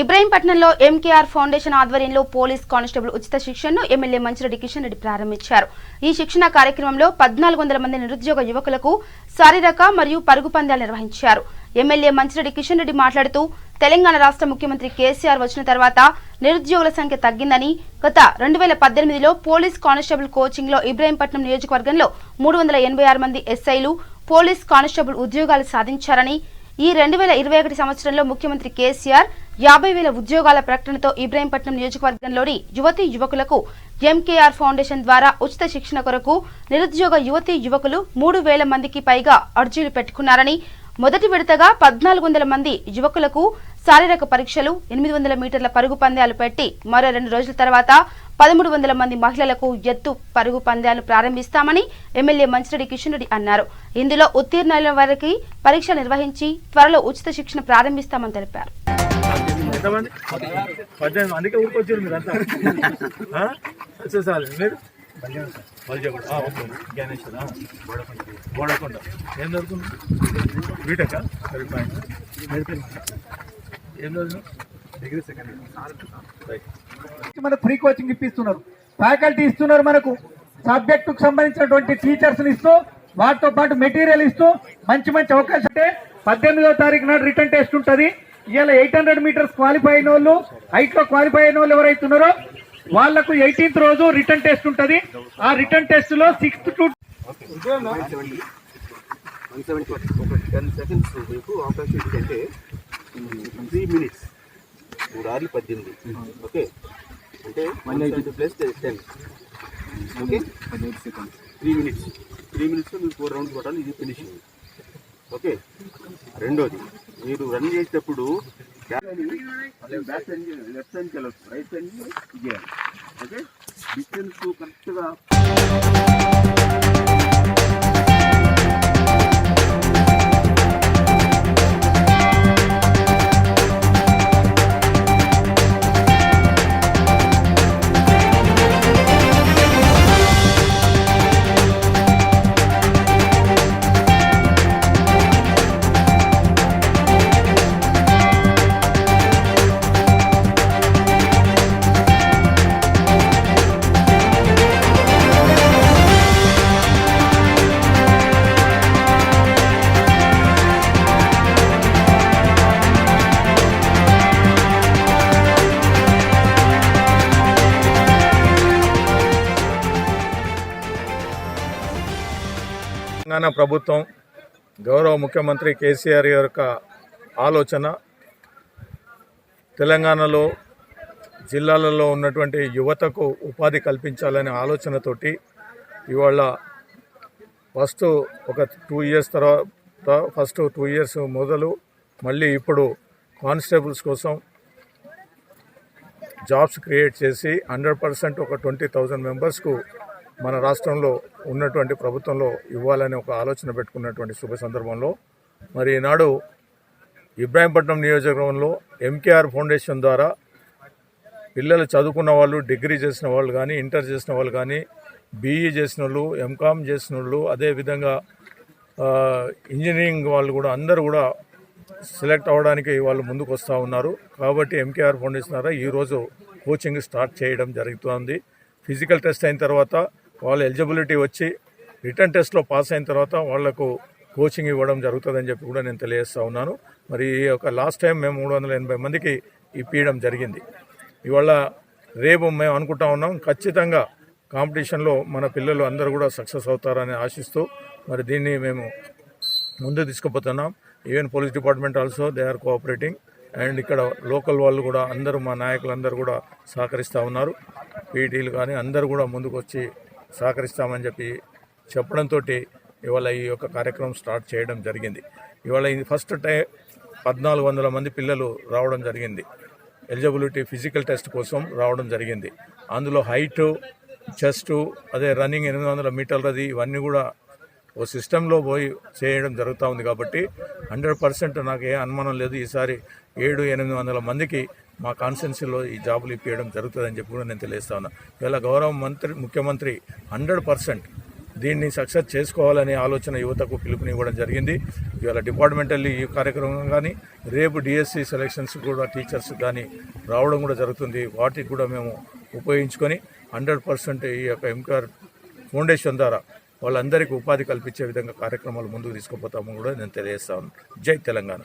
ఇబ్రహీంపట్నంలో MKR foundation ఆధ్వర్యంలో police constable ఉచిత శిక్షణను ఎమ్మెల్యే మంచిరెడ్డి కిషన్ రెడ్డి ప్రారంభించారు. ఈ శిక్షణ కార్యక్రమంలో 1400 మంది నిరుద్యోగ యువకులకు శారీరక మరియు పరుగు పందాలు నిర్వహించారు. ఎమ్మెల్యే మంచిరెడ్డి కిషన్ రెడ్డి మాట్లాడుతూ తెలంగాణ రాష్ట్ర ముఖ్యమంత్రి కేసీఆర్ వచ్చిన తర్వాత నిరుద్యోగుల సంఖ్య తగ్గిందని, గత 2018లో పోలీస్ కానిస్టేబుల్ కోచింగ్ లో ఇబ్రహీంపట్నం నియోజకవర్గంలో 386 మంది ఎస్ఐలు పోలీస్ కానిస్టేబుల్ ఉద్యోగాలు సాధించారని, ఈ 2021 సంవత్సరంలో ముఖ్యమంత్రి కేసీఆర్ 50,000 ఉద్యోగాల ప్రకటనతో ఇబ్రహీంపట్నం నియోజకవర్గంలోని యువతీ యువకులకు ఎంకేఆర్ ఫౌండేషన్ ద్వారా ఉచిత శిక్షణ కొరకు నిరుద్యోగ యువతీ యువకులు 3,000 మందికి పైగా అర్జీలు పెట్టుకున్నారని, మొదటి విడతగా 1,400 మంది యువకులకు శారీరక పరీక్షలు, 800 మీటర్ల పరుగు పందాలు పెట్టి మరో 2 రోజుల తర్వాత 1,300 మంది మహిళలకు ఎత్తు పరుగు పందాలు ప్రారంభిస్తామని ఎమ్మెల్యే మంచిరెడ్డి కిషన్ రెడ్డి అన్నారు. ఇందులో ఉత్తీర్ణుల వారికి పరీక్ష నిర్వహించి త్వరలో ఉచిత శిక్షణ ప్రారంభిస్తామని తెలిపారు. మనకు ఫ్రీ కోచింగ్ ఇప్పిస్తున్నారు, ఫ్యాకల్టీ ఇస్తున్నారు, మనకు సబ్జెక్టు కు సంబంధించినటువంటి టీచర్స్ ఇస్తూ వాటితో పాటు మెటీరియల్ ఇస్తూ మంచి మంచి అవకాశం. అంటే 18వ తారీఖు నాడు రిటర్న్ టెస్ట్ ఉంటుంది. ఇవాళ 800 మీటర్స్ క్వాలిఫై అయిన వాళ్ళు, హైట్ లో క్వాలిఫై అయిన వాళ్ళు ఎవరైతున్నారో వాళ్లకు 18th రోజు రిటర్న్ టెస్ట్ ఉంటుంది. ఆ రిటర్న్ టెస్ట్ లో 6th to 10 seconds మీకు అవకాశం ఏంటంటే 3 minutes 3:18. ఓకే, అంటే 180 + 10. ఓకే, 3 minutes లో మీరు 4 రౌండ్స్ కొట్టాలి. ఇది ఫినిషింగ్. ఓకే, రెండోది మీరు రన్ చేసేటప్పుడు బ్యాక్ సైడ్ లెఫ్ట్ సైడ్కి వెళ్ళచ్చు, రైట్ సైడ్ చేయాలి. ఓకే, డిస్టెన్స్ కరెక్ట్గా తెలంగాణ ప్రభుత్వం గౌరవ ముఖ్యమంత్రి కేసీఆర్ యొక్క ఆలోచన తెలంగాణలో జిల్లాలలో ఉన్నటువంటి యువతకు ఉపాధి కల్పించాలనే ఆలోచనతోటి ఇవాళ ఫస్ట్ ఒక 2 years తర్వాత ఫస్ట్ 2 years మొదలు మళ్ళీ ఇప్పుడు కానిస్టేబుల్స్ కోసం జాబ్స్ క్రియేట్ చేసి 100% ఒక 20,000 మెంబర్స్కు మన రాష్ట్రంలో ఉన్నటువంటి ప్రభుత్వంలో ఇవ్వాలని ఒక ఆలోచన పెట్టుకున్నటువంటి శుభ సందర్భంలో మరి ఈనాడు ఇబ్రహీంపట్నం నియోజకవర్గంలో ఎంకేఆర్ ఫౌండేషన్ ద్వారా పిల్లలు చదువుకున్న వాళ్ళు, డిగ్రీ చేసిన వాళ్ళు కానీ, ఇంటర్ చేసిన వాళ్ళు కానీ, బీఈ చేసిన వాళ్ళు, ఎంకామ్ చేసిన వాళ్ళు, అదేవిధంగా ఇంజనీరింగ్ వాళ్ళు కూడా అందరూ కూడా సెలెక్ట్ అవ్వడానికి వాళ్ళు ముందుకు వస్తూ ఉన్నారు. కాబట్టి ఎంకేఆర్ ఫౌండేషన్ ద్వారా ఈరోజు కోచింగ్ స్టార్ట్ చేయడం జరుగుతుంది. ఫిజికల్ టెస్ట్ అయిన తర్వాత వాళ్ళ ఎలిజిబిలిటీ వచ్చి రిటర్న్ టెస్ట్లో పాస్ అయిన తర్వాత వాళ్లకు కోచింగ్ ఇవ్వడం జరుగుతుందని చెప్పి కూడా నేను తెలియజేస్తూ ఉన్నాను. మరి ఈ యొక్క లాస్ట్ టైం మేము 380 మందికి ఇప్పించడం జరిగింది. ఇవాళ రేపు మేము అనుకుంటా ఉన్నాం ఖచ్చితంగా కాంపిటీషన్లో మన పిల్లలు అందరూ కూడా సక్సెస్ అవుతారని ఆశిస్తూ మరి దీన్ని మేము ముందు తీసుకుపోతున్నాం. Even police department also they are cooperating. And ఇక్కడ లోకల్ వాళ్ళు కూడా అందరూ, మా నాయకులందరూ కూడా సహకరిస్తూ ఉన్నారు. పీటీలు కానీ అందరూ కూడా ముందుకు వచ్చి సహకరిస్తామని చెప్పి చెప్పడంతో ఇవాళ ఈ యొక్క కార్యక్రమం స్టార్ట్ చేయడం జరిగింది. ఇవాళ ఇది ఫస్ట్ టైం 1,400 మంది పిల్లలు రావడం జరిగింది. ఎలిజిబిలిటీ ఫిజికల్ టెస్ట్ కోసం రావడం జరిగింది. అందులో హైటు, చెస్టు, అదే రన్నింగ్ 800 మీటర్లది ఇవన్నీ కూడా ఓ సిస్టంలో పోయి చేయడం జరుగుతూ ఉంది. కాబట్టి 100% నాకు ఏ అనుమానం లేదు, ఈసారి 700-800 మందికి మా కాన్స్టిట్యున్సీలో ఈ జాబులు ఇప్పించడం జరుగుతుందని చెప్పి కూడా నేను తెలియజేస్తా ఉన్నా. ఇలా గౌరవ ముఖ్యమంత్రి 100% దీన్ని సక్సెస్ చేసుకోవాలనే ఆలోచన యువతకు పిలుపునివ్వడం జరిగింది. ఇవాళ డిపార్ట్మెంటల్లీ ఈ కార్యక్రమం కానీ రేపు డిఎస్సి సెలక్షన్స్ కూడా టీచర్స్ కానీ రావడం కూడా జరుగుతుంది. వాటికి కూడా మేము ఉపయోగించుకొని 100% ఈ యొక్క ఎంకేఆర్ ఫౌండేషన్ ద్వారా వాళ్ళందరికీ ఉపాధి కల్పించే విధంగా కార్యక్రమాలు ముందుకు తీసుకుపోతాము కూడా నేను తెలియజేస్తాను. జై తెలంగాణ.